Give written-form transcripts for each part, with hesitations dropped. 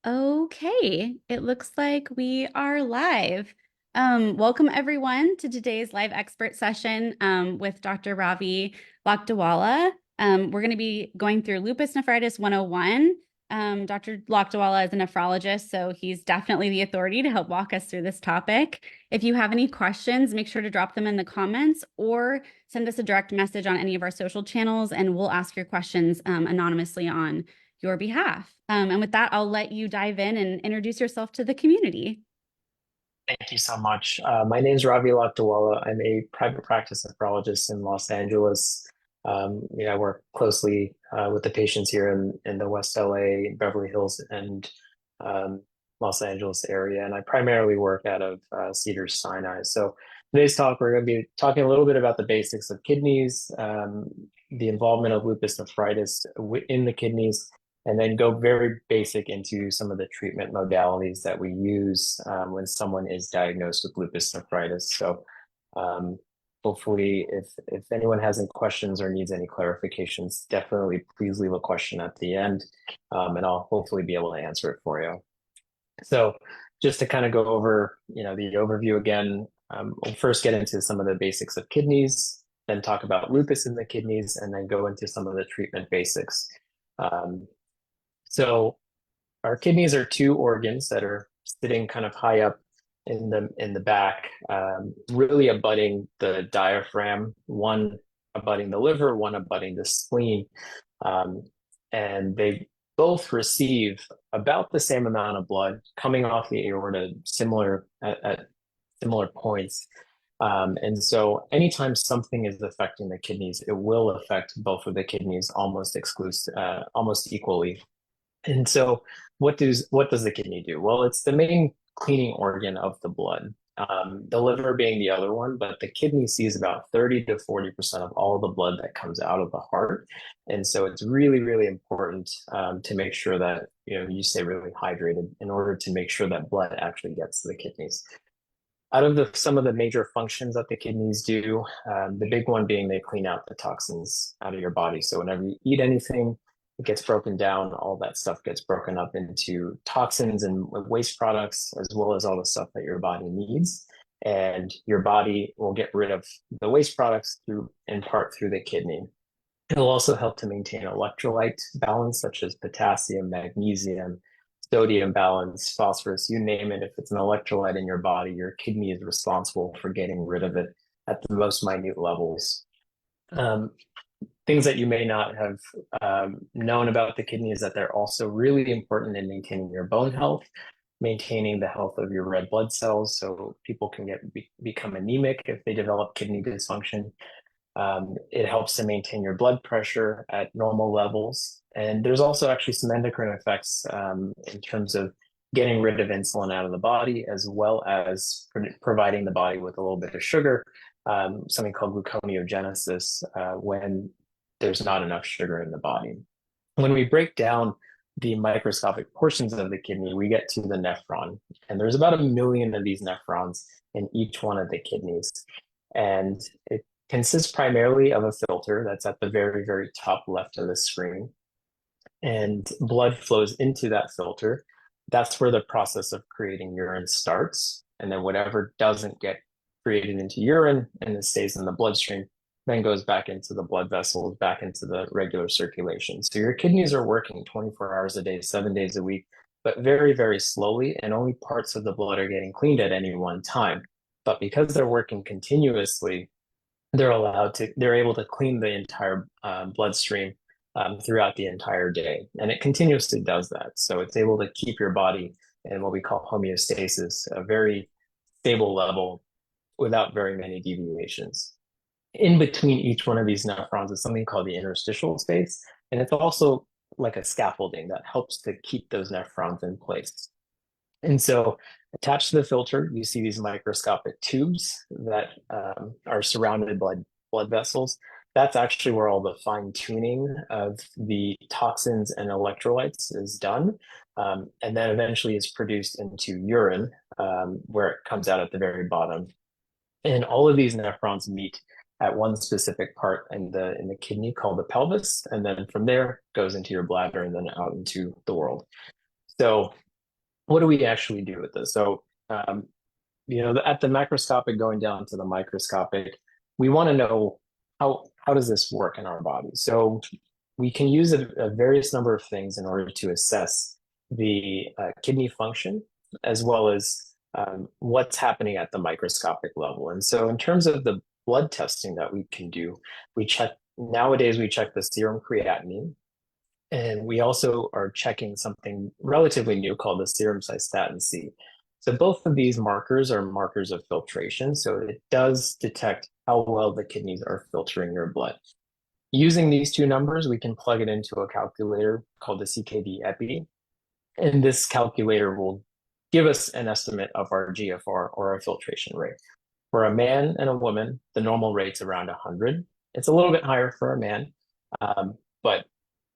Okay, it looks like we are live. Welcome everyone to today's live expert session with Dr. Ravi Lakdawala. We're going to be going through Lupus Nephritis 101. Dr. Lakdawala is a nephrologist, so he's definitely the authority to help walk us through this topic. If you have any questions, make sure to drop them in the comments or send us a direct message on any of our social channels, and we'll ask your questions anonymously on your behalf. And with that, I'll let you dive in and introduce yourself to the community. Thank you so much. My name is Ravi Lakdawala. I'm a private practice nephrologist in Los Angeles. I work closely with the patients here in the West LA, Beverly Hills, and um, Los Angeles area. And I primarily work out of Cedars-Sinai. So today's talk, we're going to be talking a little bit about the basics of kidneys, the involvement of lupus nephritis in the kidneys, and then go very basic into some of the treatment modalities that we use when someone is diagnosed with lupus nephritis. So um, hopefully if anyone has any questions or needs any clarifications, definitely please leave a question at the end, and I'll hopefully be able to answer it for you. So just to kind of go over, the overview again, we'll first get into some of the basics of kidneys, then talk about lupus in the kidneys, and then go into some of the treatment basics. Um, so our kidneys are two organs that are sitting kind of high up in the back, really abutting the diaphragm, one abutting the liver, one abutting the spleen. Um, and they both receive about the same amount of blood coming off the aorta, similar at similar points. And so anytime something is affecting the kidneys, it will affect both of the kidneys almost equally. And so what does the kidney do? Well, it's the main cleaning organ of the blood. The liver being the other one, but the kidney sees about 30 to 40% of all the blood that comes out of the heart. And so it's really, really important to make sure that you stay really hydrated in order to make sure that blood actually gets to the kidneys. Out of some of the major functions that the kidneys do, the big one being they clean out the toxins out of your body. So whenever you eat anything, it gets broken down. All that stuff gets broken up into toxins and waste products, as well as all the stuff that your body needs. And your body will get rid of the waste products in part through the kidney. It'll also help to maintain electrolyte balance, such as potassium, magnesium, sodium balance, phosphorus, you name it. If it's an electrolyte in your body, your kidney is responsible for getting rid of it at the most minute levels. Um, Things that you may not have known about the kidney is that they're also really important in maintaining your bone health, maintaining the health of your red blood cells. So people can become anemic if they develop kidney dysfunction. It helps to maintain your blood pressure at normal levels. And there's also actually some endocrine effects in terms of getting rid of insulin out of the body, as well as providing the body with a little bit of sugar, something called gluconeogenesis, when there's not enough sugar in the body. When we break down the microscopic portions of the kidney, we get to the nephron. And there's about 1 million of these nephrons in each one of the kidneys. And it consists primarily of a filter that's at the very, very top left of the screen. And blood flows into that filter. That's where the process of creating urine starts. And then whatever doesn't get created into urine and it stays in the bloodstream then goes back into the blood vessels, back into the regular circulation. So your kidneys are working 24 hours a day, 7 days a week, but very, very slowly, and only parts of the blood are getting cleaned at any one time. But because they're working continuously, they're able to clean the entire bloodstream throughout the entire day. And it continuously does that. So it's able to keep your body in what we call homeostasis, a very stable level without very many deviations. In between each one of these nephrons is something called the interstitial space. And it's also like a scaffolding that helps to keep those nephrons in place. And so attached to the filter, you see these microscopic tubes that are surrounded by blood vessels. That's actually where all the fine tuning of the toxins and electrolytes is done. And then eventually is produced into urine, where it comes out at the very bottom. And all of these nephrons meet at one specific part in the kidney called the pelvis, and then from there goes into your bladder and then out into the world. So what do we actually do with this? So, at the macroscopic going down to the microscopic, we want to know how does this work in our body? So we can use a various number of things in order to assess the kidney function as well as what's happening at the microscopic level. And so in terms of the blood testing that we can do, nowadays we check the serum creatinine, and we also are checking something relatively new called the serum cystatin C. So both of these markers are markers of filtration. So it does detect how well the kidneys are filtering your blood. Using these two numbers, we can plug it into a calculator called the CKD Epi, and this calculator will give us an estimate of our GFR or our filtration rate. For a man and a woman, the normal rate's around 100. It's a little bit higher for a man, but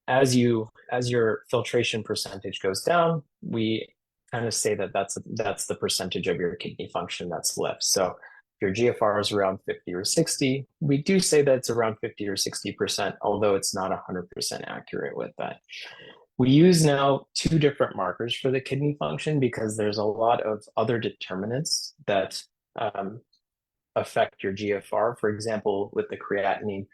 as your filtration percentage goes down, we kind of say that that's the percentage of your kidney function that's left. So if your GFR is around 50 or 60, we do say that it's around 50 or 60%, although it's not 100% accurate with that. We use now two different markers for the kidney function because there's a lot of other determinants that affect your GFR. For example, with the creatinine,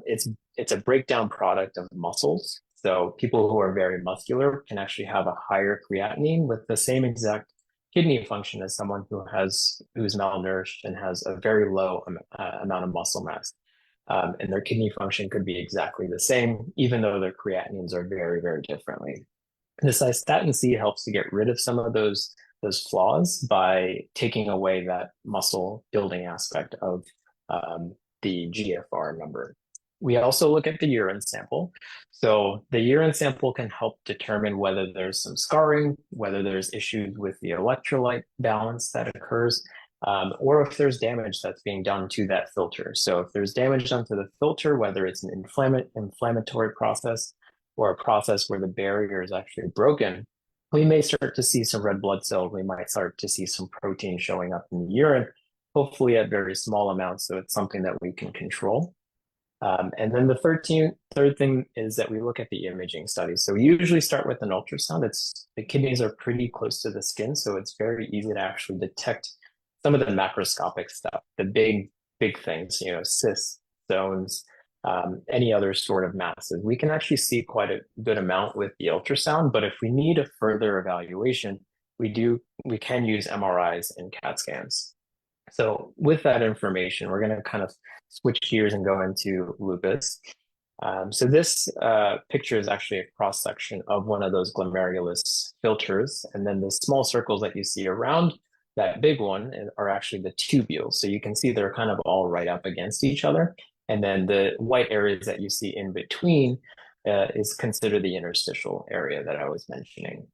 it's a breakdown product of muscles. So people who are very muscular can actually have a higher creatinine with the same exact kidney function as someone who's malnourished and has a very low amount of muscle mass. And their kidney function could be exactly the same, even though their creatinines are very, very differently. The cystatin C helps to get rid of some of those flaws by taking away that muscle building aspect of the GFR number. We also look at the urine sample. So the urine sample can help determine whether there's some scarring, whether there's issues with the electrolyte balance that occurs, or if there's damage that's being done to that filter. So if there's damage done to the filter, whether it's an inflammatory process or a process where the barrier is actually broken, we may start to see some red blood cells. We might start to see some protein showing up in the urine, hopefully at very small amounts. So it's something that we can control. And then the third thing is that we look at the imaging studies. So we usually start with an ultrasound. The kidneys are pretty close to the skin, so it's very easy to actually detect some of the macroscopic stuff, the big things, cysts, stones, any other sort of masses. We can actually see quite a good amount with the ultrasound, but if we need a further evaluation, we can use MRIs and CAT scans. So with that information, we're going to kind of switch gears and go into lupus. So this picture is actually a cross section of one of those glomerulus filters, and then the small circles that you see around that big one are actually the tubules. So you can see they're kind of all right up against each other. And then the white areas that you see in between is considered the interstitial area that I was mentioning.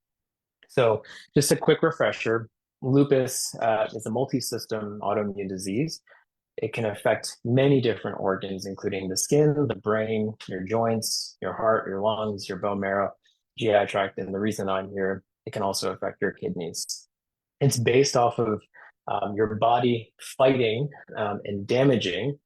So just a quick refresher, lupus is a multi-system autoimmune disease. It can affect many different organs, including the skin, the brain, your joints, your heart, your lungs, your bone marrow, GI tract, and the reason I'm here, it can also affect your kidneys. It's based off of your body fighting and damaging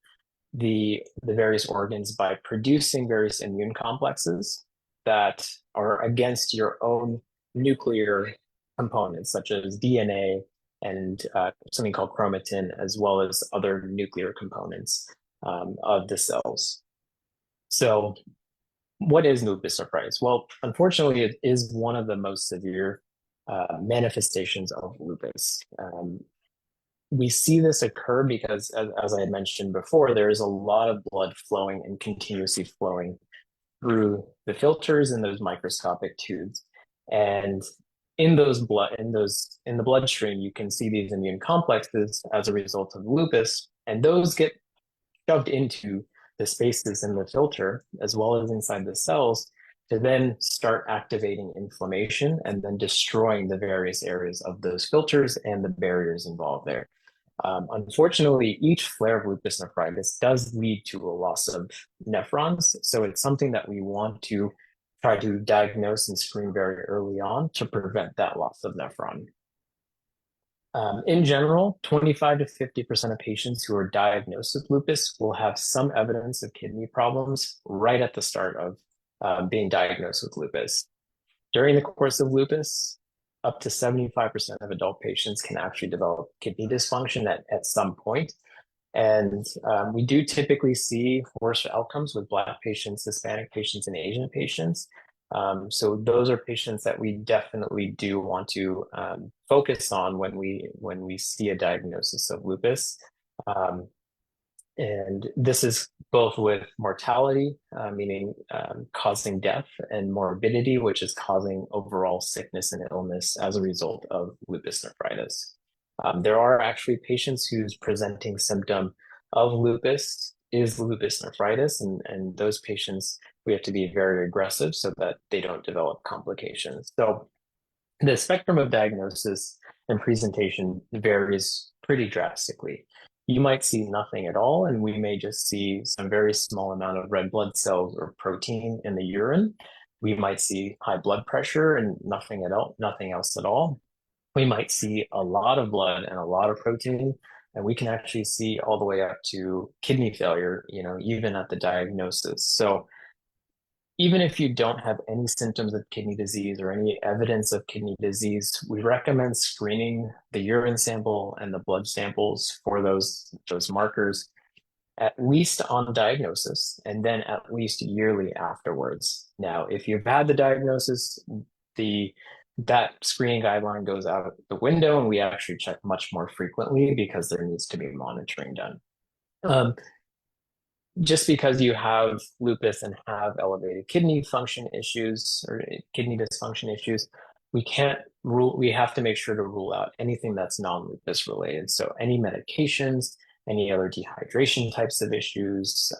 the various organs by producing various immune complexes that are against your own nuclear components, such as DNA and something called chromatin, as well as other nuclear components of the cells. So what is lupus nephritis? Well, unfortunately, it is one of the most severe manifestations of lupus. We see this occur because, as I had mentioned before, there is a lot of blood flowing and continuously flowing through the filters in those microscopic tubes. And in the bloodstream, you can see these immune complexes as a result of lupus, and those get shoved into the spaces in the filter as well as inside the cells to then start activating inflammation and then destroying the various areas of those filters and the barriers involved there. Unfortunately, each flare of lupus nephritis does lead to a loss of nephrons. So it's something that we want to try to diagnose and screen very early on to prevent that loss of nephron. In general, 25 to 50% of patients who are diagnosed with lupus will have some evidence of kidney problems right at the start of being diagnosed with lupus. During the course of lupus, up to 75% of adult patients can actually develop kidney dysfunction at some point. And we do typically see worse outcomes with Black patients, Hispanic patients, and Asian patients. So those are patients that we definitely do want to focus on when we see a diagnosis of lupus. Um, and this is both with mortality, meaning causing death, and morbidity, which is causing overall sickness and illness as a result of lupus nephritis. There are actually patients whose presenting symptom of lupus is lupus nephritis, and those patients, we have to be very aggressive so that they don't develop complications. So the spectrum of diagnosis and presentation varies pretty drastically. You might see nothing at all, and we may just see some very small amount of red blood cells or protein in the urine. We might see high blood pressure and nothing at all, nothing else at all. We might see a lot of blood and a lot of protein, and we can actually see all the way up to kidney failure, even at the diagnosis. So even if you don't have any symptoms of kidney disease or any evidence of kidney disease, we recommend screening the urine sample and the blood samples for those markers at least on diagnosis and then at least yearly afterwards. Now, if you've had the diagnosis, that screening guideline goes out the window, and we actually check much more frequently because there needs to be monitoring done. Just because you have lupus and have elevated kidney function issues or kidney dysfunction issues, we have to make sure to rule out anything that's non-lupus related. So any medications, any other dehydration types of issues.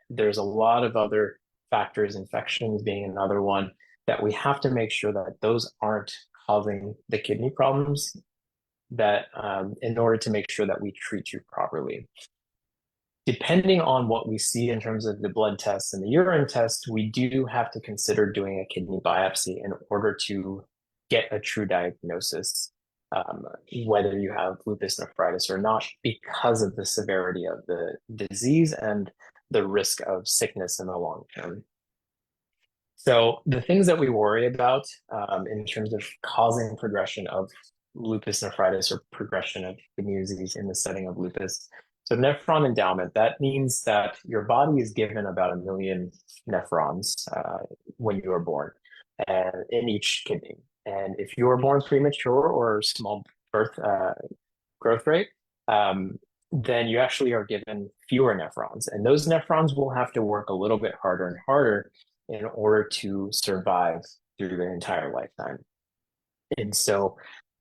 There's a lot of other factors, infections being another one, that we have to make sure that those aren't causing the kidney problems, that in order to make sure that we treat you properly. Depending on what we see in terms of the blood tests and the urine test, we do have to consider doing a kidney biopsy in order to get a true diagnosis, whether you have lupus nephritis or not, because of the severity of the disease and the risk of sickness in the long term. So the things that we worry about in terms of causing progression of lupus nephritis or progression of kidney disease in the setting of lupus. So nephron endowment, that means that your body is given about 1 million nephrons when you are born in each kidney. And if you are born premature or small growth rate, then you actually are given fewer nephrons. And those nephrons will have to work a little bit harder and harder in order to survive through their entire lifetime. And so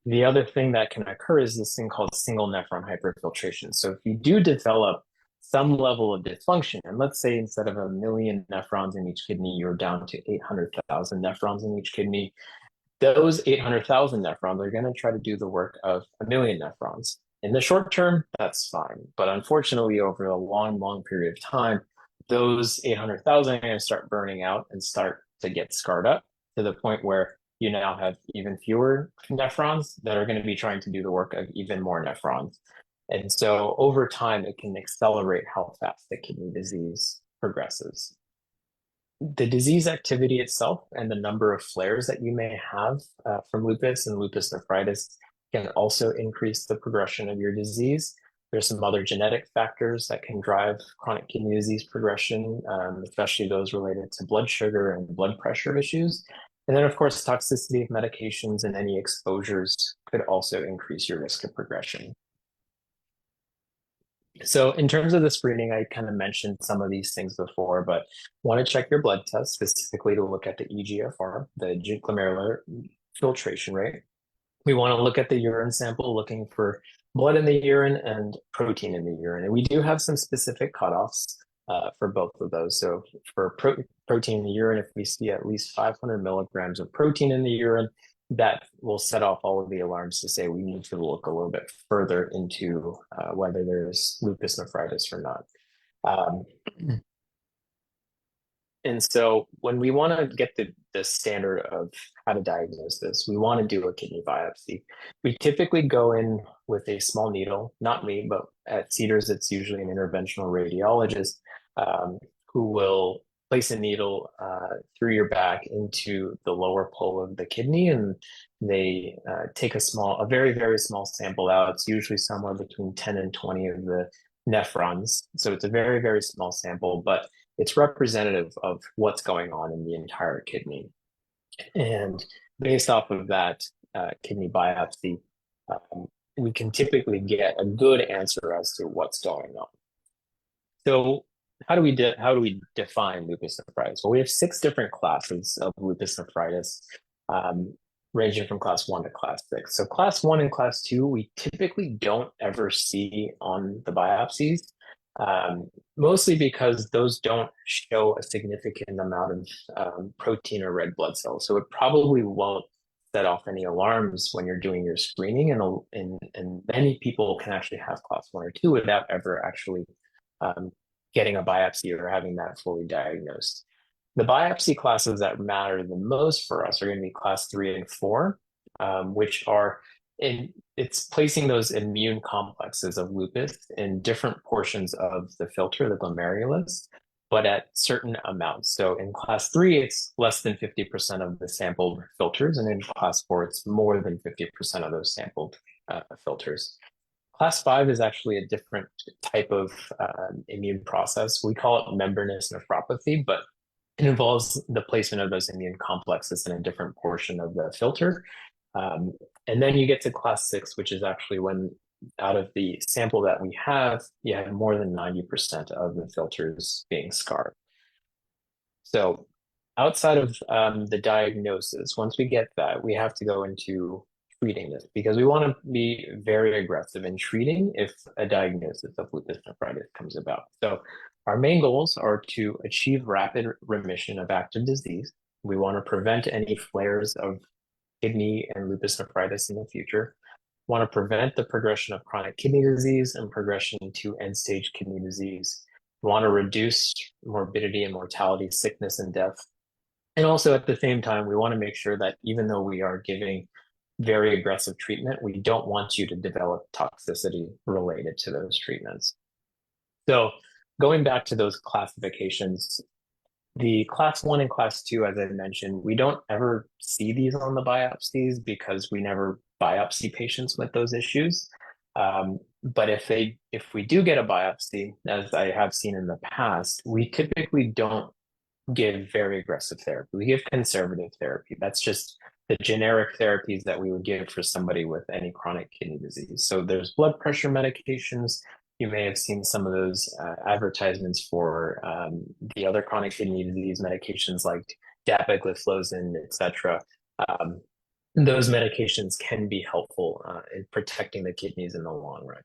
the other thing that can occur is this thing called single nephron hyperfiltration. So if you do develop some level of dysfunction, and let's say instead of 1 million nephrons in each kidney, you're down to 800,000 nephrons in each kidney, those 800,000 nephrons are going to try to do the work of 1 million nephrons. In the short term, that's fine. But unfortunately, over a long, long period of time, those 800,000 are going to start burning out and start to get scarred up to the point where you now have even fewer nephrons that are going to be trying to do the work of even more nephrons. And so over time, it can accelerate how fast the kidney disease progresses. The disease activity itself and the number of flares that you may have from lupus and lupus nephritis can also increase the progression of your disease. There's some other genetic factors that can drive chronic kidney disease progression, especially those related to blood sugar and blood pressure issues. And then, of course, toxicity of medications and any exposures could also increase your risk of progression. So in terms of the screening, I kind of mentioned some of these things before, but want to check your blood test specifically to look at the eGFR, the glomerular filtration rate. We want to look at the urine sample, looking for blood in the urine and protein in the urine. And we do have some specific cutoffs for both of those. So for protein in the urine, if we see at least 500 milligrams of protein in the urine, that will set off all of the alarms to say we need to look a little bit further into whether there's lupus nephritis or not. And so when we want to get the standard of how to diagnose this, we want to do a kidney biopsy. We typically go in with a small needle, not me, but at Cedars, it's usually an interventional radiologist who will place a needle through your back into the lower pole of the kidney, and they take a very, very small sample out. It's usually somewhere between 10 and 20 of the nephrons. So it's a very, very small sample, but it's representative of what's going on in the entire kidney. And based off of that kidney biopsy, um, we can typically get a good answer as to what's going on. So how do we define lupus nephritis? Well, we have six different classes of lupus nephritis, um, ranging from class one to class six. So class one and class two, we typically don't ever see on the biopsies, mostly because those don't show a significant amount of protein or red blood cells. So it probably won't set off any alarms when you're doing your screening, and many people can actually have class one or two without ever actually um, getting a biopsy or having that fully diagnosed. The biopsy classes that matter the most for us are going to be class three and four, which are it's placing those immune complexes of lupus in different portions of the filter, the glomerulus, but at certain amounts. So in class three, it's less than 50% of the sampled filters, and in class four, it's more than 50% of those sampled filters. Class five is actually a different type of immune process. We call it membranous nephropathy, but it involves the placement of those immune complexes in a different portion of the filter. Um, and then you get to class six, which is actually when out of the sample that we have, you have more than 90% of the filters being scarred. So outside of the diagnosis, once we get that, we have to go into treating this because we want to be very aggressive in treating if a diagnosis of lupus nephritis comes about. So our main goals are to achieve rapid remission of active disease. We want to prevent any flares of kidney and lupus nephritis in the future. Want to prevent the progression of chronic kidney disease and progression to end-stage kidney disease. Want to reduce morbidity and mortality, sickness and death. And also at the same time, we want to make sure that even though we are giving very aggressive treatment, we don't want you to develop toxicity related to those treatments. So going back to those classifications, the class one and class two, as I mentioned, we don't ever see these on the biopsies because we never biopsy patients with those issues. But if we do get a biopsy, as I have seen in the past, we typically don't give very aggressive therapy. We give conservative therapy. That's just the generic therapies that we would give for somebody with any chronic kidney disease. So there's blood pressure medications. You may have seen some of those advertisements for the other chronic kidney disease medications like dapagliflozin, etc. Um, those medications can be helpful in protecting the kidneys in the long run.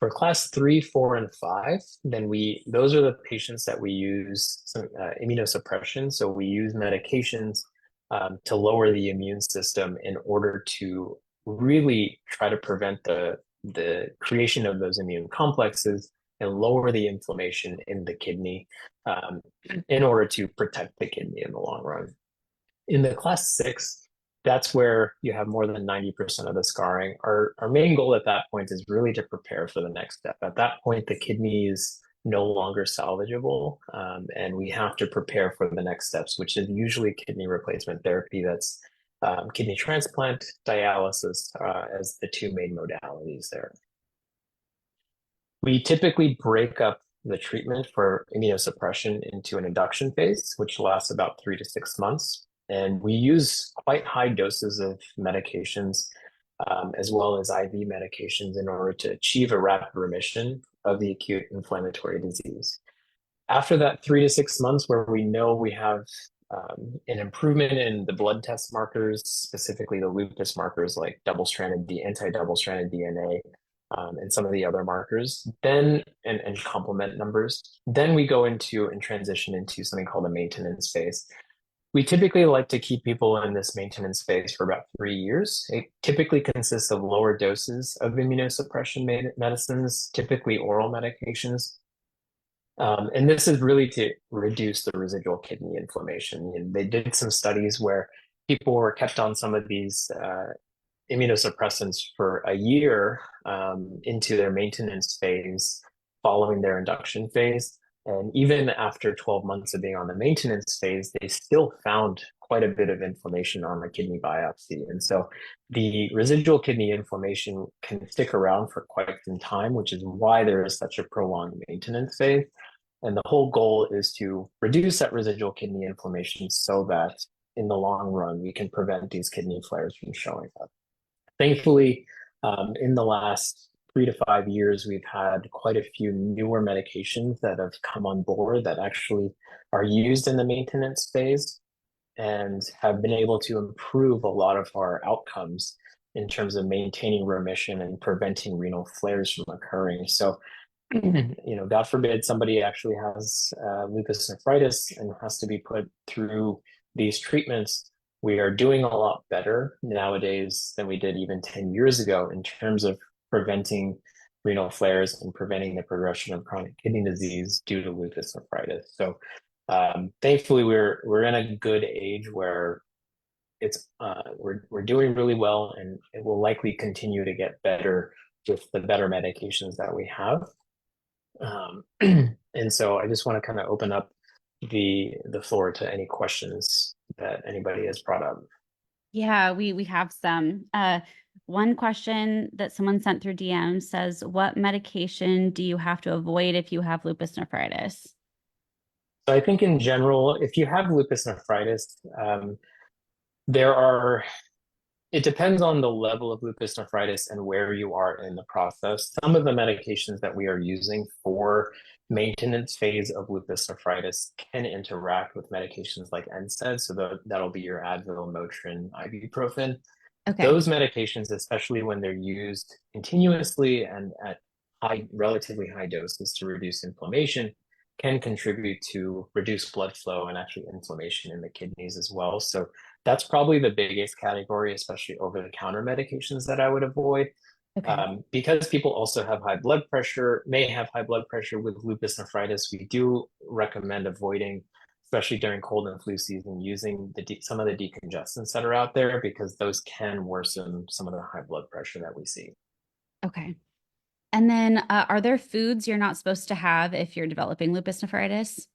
For class three, four, and five, then those are the patients that we use some immunosuppression. So we use medications to lower the immune system in order to really try to prevent the creation of those immune complexes and lower the inflammation in the kidney in order to protect the kidney in the long run. In the class six, that's where you have more than 90% of the scarring. Our main goal at that point is really to prepare for the next step. At that point, the kidney is no longer salvageable, and we have to prepare for the next steps, which is usually kidney replacement therapy. That's kidney transplant, dialysis as the two main modalities there. We typically break up the treatment for immunosuppression into an induction phase, which lasts about 3 to 6 months. And we use quite high doses of medications, as well as IV medications in order to achieve a rapid remission of the acute inflammatory disease. After that 3 to 6 months, where we know we have an improvement in the blood test markers, specifically the lupus markers like anti-double-stranded DNA, and some of the other markers, then and complement numbers, then we go into and transition into something called a maintenance phase. We typically like to keep people in this maintenance phase for about 3 years. It typically consists of lower doses of immunosuppression medicines, typically oral medications. And this is really to reduce the residual kidney inflammation. And they did some studies where people were kept on some of these immunosuppressants for a year into their maintenance phase following their induction phase. And even after 12 months of being on the maintenance phase, they still found quite a bit of inflammation on the kidney biopsy. And so the residual kidney inflammation can stick around for quite some time, which is why there is such a prolonged maintenance phase. And the whole goal is to reduce that residual kidney inflammation so that in the long run, we can prevent these kidney flares from showing up. Thankfully, in the last 3 to 5 years, we've had quite a few newer medications that have come on board that actually are used in the maintenance phase and have been able to improve a lot of our outcomes in terms of maintaining remission and preventing renal flares from occurring. So, God forbid somebody actually has lupus nephritis and has to be put through these treatments. We are doing a lot better nowadays than we did even 10 years ago in terms of preventing renal flares and preventing the progression of chronic kidney disease due to lupus nephritis. So thankfully we're in a good age where we're doing really well, and it will likely continue to get better with the better medications that we have. And so I just want to kind of open up the floor to any questions that anybody has brought up. Yeah, we have some. One question that someone sent through DM says, "What medication do you have to avoid if you have lupus nephritis?" So I think in general, if you have lupus nephritis, there are it depends on the level of lupus nephritis and where you are in the process. Some of the medications that we are using for maintenance phase of lupus nephritis can interact with medications like NSAIDs. So that'll be your Advil, Motrin, ibuprofen. Okay. Those medications, especially when they're used continuously and at relatively high doses to reduce inflammation, can contribute to reduced blood flow and actually inflammation in the kidneys as well. So that's probably the biggest category, especially over-the-counter medications that I would avoid. Okay. Because people also have high blood pressure, may have high blood pressure with lupus nephritis, we do recommend avoiding, especially during cold and flu season, using some of the decongestants that are out there because those can worsen some of the high blood pressure that we see. Okay. And then, are there foods you're not supposed to have if you're developing lupus nephritis?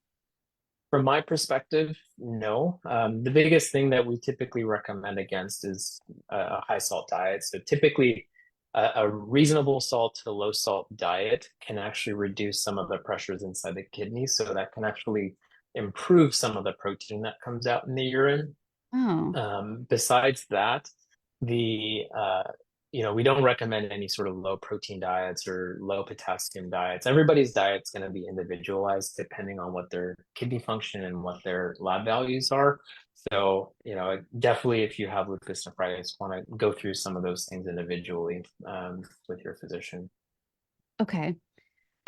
From my perspective, no. The biggest thing that we typically recommend against is a high salt diet. So typically, a reasonable salt to low salt diet can actually reduce some of the pressures inside the kidney. So that can actually improve some of the protein that comes out in the urine. Oh, Besides that, the we don't recommend any sort of low protein diets or low potassium diets. Everybody's diet's going to be individualized depending on what their kidney function and what their lab values are. So, definitely if you have lupus nephritis, want to go through some of those things individually with your physician. okay.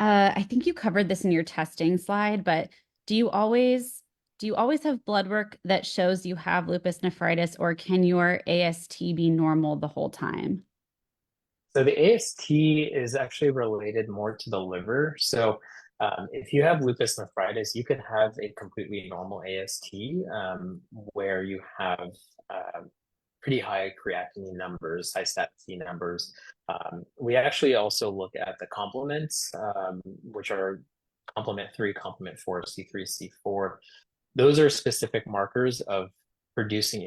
I think you covered this in your testing slide, but do you always do you always have blood work that shows you have lupus nephritis, or can your AST be normal the whole time? So the AST is actually related more to the liver. So if you have lupus nephritis, you could have a completely normal AST where you have pretty high creatinine numbers, high stat C numbers. We actually also look at the complements, which are complement 3, complement 4, C3, C4. Those are specific markers of producing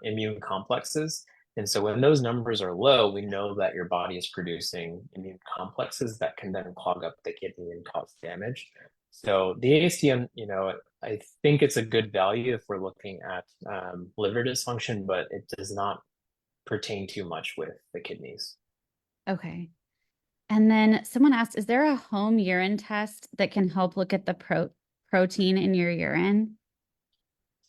immune complexes. And so when those numbers are low, we know that your body is producing immune complexes that can then clog up the kidney and cause damage. So the ASTM, I think it's a good value if we're looking at liver dysfunction, but it does not pertain too much with the kidneys. Okay. And then someone asked, is there a home urine test that can help look at the protein in your urine?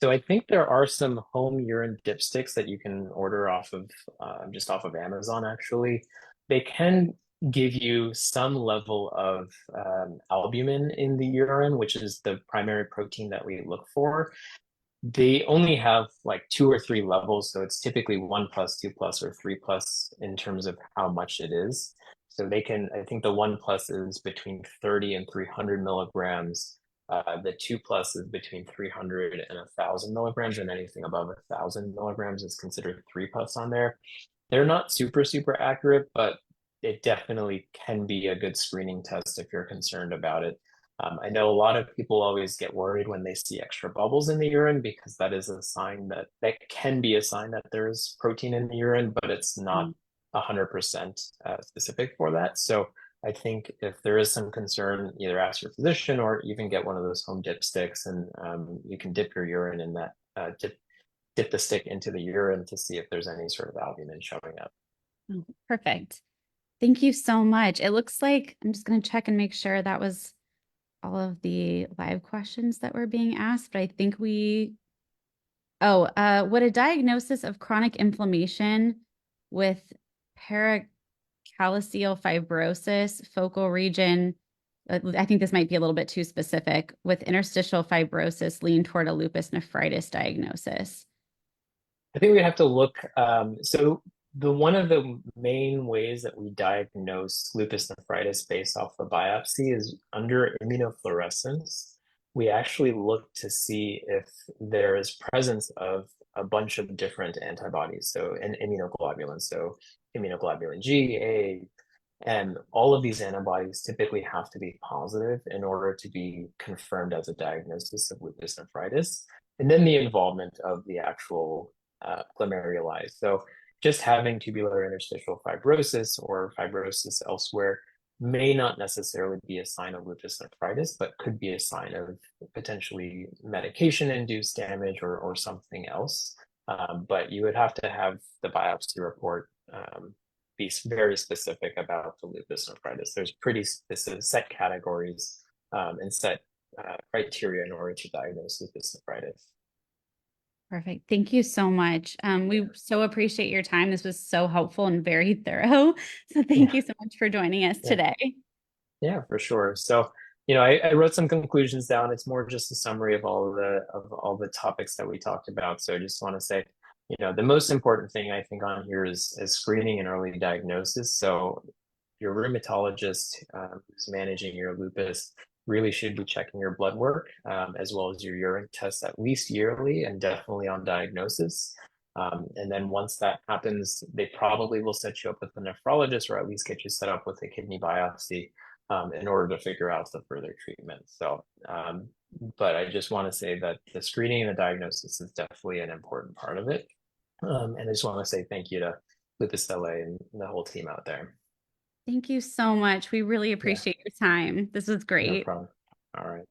So I think there are some home urine dipsticks that you can order off of just off of Amazon, actually. They can give you some level of albumin in the urine, which is the primary protein that we look for. They only have like 2 or 3 levels, so it's typically 1+, 2+, or 3+ in terms of how much it is. So I think the 1+ is between 30 and 300 milligrams. The 2+ is between 300 and 1,000 milligrams, and anything above 1,000 milligrams is considered 3+ on there. They're not super, super accurate, but it definitely can be a good screening test if you're concerned about it. I know a lot of people always get worried when they see extra bubbles in the urine because that is a sign that can be a sign that there is protein in the urine, but it's not 100% specific for that. So I think if there is some concern, either ask your physician or even get one of those home dipsticks, and you can dip your urine in that, dip the stick into the urine to see if there's any sort of albumin showing up. Oh, perfect. Thank you so much. It looks like I'm just going to check and make sure that was all of the live questions that were being asked, but I think would a diagnosis of chronic inflammation with paracalcial fibrosis, focal region, I think this might be a little bit too specific, with interstitial fibrosis lean toward a lupus nephritis diagnosis? I think we have to look. So the one of the main ways that we diagnose lupus nephritis based off the biopsy is under immunofluorescence. We actually look to see if there is presence of a bunch of different antibodies, so and immunoglobulins, so immunoglobulin G, A, and all of these antibodies typically have to be positive in order to be confirmed as a diagnosis of lupus nephritis. And then the involvement of the actual glomeruli. So just having tubular interstitial fibrosis or fibrosis elsewhere may not necessarily be a sign of lupus nephritis, but could be a sign of potentially medication-induced damage or something else. But you would have to have the biopsy report be very specific about the lupus nephritis. There's pretty specific set categories and set criteria in order to diagnose lupus nephritis. Perfect. Thank you so much. We so appreciate your time. This was so helpful and very thorough. So thank Yeah, you so much for joining us yeah, today. yeah, for sure. So, I wrote some conclusions down. It's more just a summary of all the topics that we talked about. So I just want to say, the most important thing I think on here is screening and early diagnosis. So your rheumatologist who's managing your lupus really should be checking your blood work as well as your urine tests at least yearly and definitely on diagnosis. And then once that happens, they probably will set you up with a nephrologist or at least get you set up with a kidney biopsy in order to figure out the further treatment. So, but I just want to say that the screening and the diagnosis is definitely an important part of it. And I just want to say thank you to Lupus LA and the whole team out there. Thank you so much. We really Yeah, appreciate your time. This was no great. problem. All right.